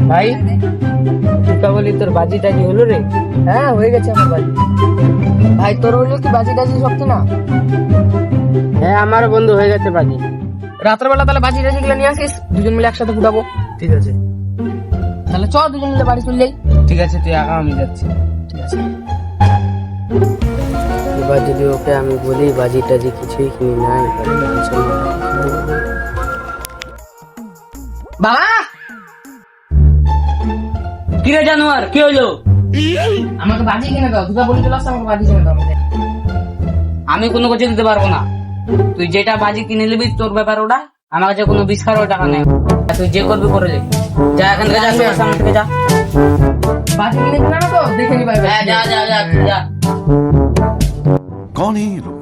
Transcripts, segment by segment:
ভাই দীপাবলি তোর বাজি টাজি হলো রে? হ্যাঁ হয়ে গেছে আমার বাজি। ভাই তোর হলো কি বাজি টাজি শক্তি না? হ্যাঁ আমারও বন্ধু হয়ে গেছে বাজি। রাত্রেবেলা তাহলে বাজি টাজি গুলো নিয়ে আসিস, দুজন মিলে একসাথে ফুটাবো। ঠিক আছে তাহলে চ দুজন মিলে বাড়ি চলে যাই। ঠিক আছে, তুই আঁকা আমি যাচ্ছি। ঠিক আছে। এবার যদি ওকে আমি বলি বাজি টাজি কিছুই কিনি নাই, বাবা কিরে জানোয়ার কি হলো? আমাকে বাজি কিনে দাও, দীপাবলি চলে আসছে, আমাকে বাজি কিনে দাও। আমি কোনো কিছু দিতে পারবো না। তুই যেটা বাজি কিনে নিবি তোর ব্যাপার, ওটা আমার কাছে কোনো বিস্কারও টাকা নেই। তুই যে করবি করে নে। যা এখান থেকে, যা আমার সামনে থেকে যা। বাজি কিনে দিবে না তো দেখে নিবা। হ্যাঁ যা যা যা যা। कौन है ये लोग?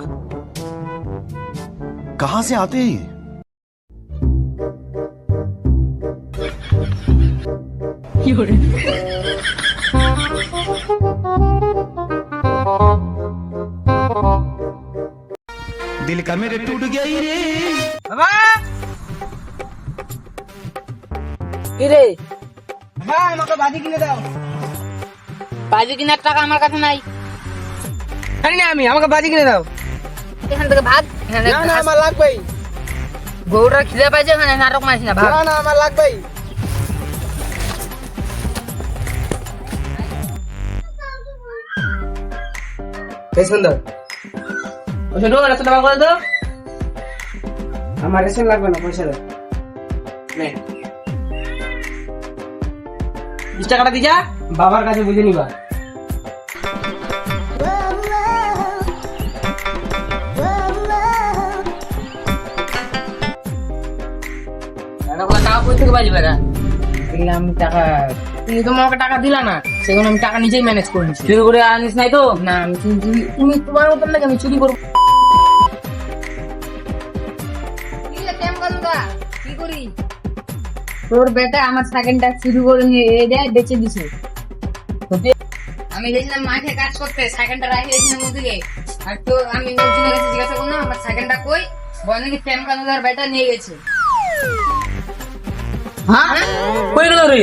कहां से आते हैं ये? दिल का मेरे टूट गया ही रे। বাবা কি রে? হ্যাঁ আমাকে বাজি কিনে দাও। বাজি কেনার টাকা আমার কাছে নাই। জানি না আমি, আমাকে বাজি কিনে দাও। এখান থেকে ভাগ। এখানে না না আমার লাগবেই। গরুটা খিদে পাইছে, এখানে নাটক মারিস না, ভাগ। না না আমার লাগবেই। বেশ সুন্দর। ওই ছোট রাস্তা টাকা করে দাও। আমার রেশন লাগবে না, পয়সা দাও। নে 20 টাকাটা দি যা। বাবার কাছে বুঝে নিবা। টাকা কই থেকে পাইলি বেটা? দিলাম টাকা, তুমি তো আমাকে টাকা দিলা না, সেগুলো আমি টাকা নিজেই ম্যানেজ করে নিচ্ছি। চুরি করে আনিস নাই তো? না আমি চুরি, তুমি তোমার মতন নাকি আমি চুরি করবো? কি করি? তোর বেটা আমার সেকেন্ডটা চুরি করে নিয়ে দেয়, বেঁচে দিছে। আমি গেছিলাম মাঠে কাজ করতে, সাইকেলটা রাখে গেছিলাম ওদিকে। আর তো আমি লোকজনের কাছে জিজ্ঞাসা করলাম আমার সাইকেলটা কই, বলে নাকি প্রেম কানুদার বেটা নিয়ে গেছে। হ্যাঁ কই গেল রে?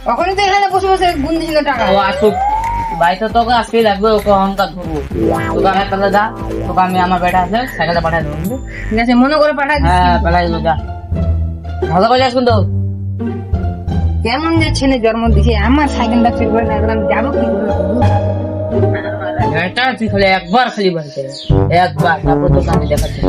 তখনই তো এখানে বসে বসে গুন দিছিল টাকা। ও আসুক, ভাই তো তোকে আজকেই লাগবে, ওকে অহংকার ধরবো। তোকে আমি তাহলে যা, তোকে আমি আমার বেটা আছে সাইকেলটা পাঠাই দেবো। ঠিক আছে, মনে করে পাঠাই দিচ্ছি। হ্যাঁ পাঠাই দেবো, যা ভালো করে যাস কিন্তু। কেমন যে ছেলে জন্ম দিছে, আমার সাইকেলটা চুরি করে রাখলাম, যাবো কি করে? এটা তুই খালি একবার খালি বাড়িতে একবার, তারপর তোকে আমি দেখাচ্ছি।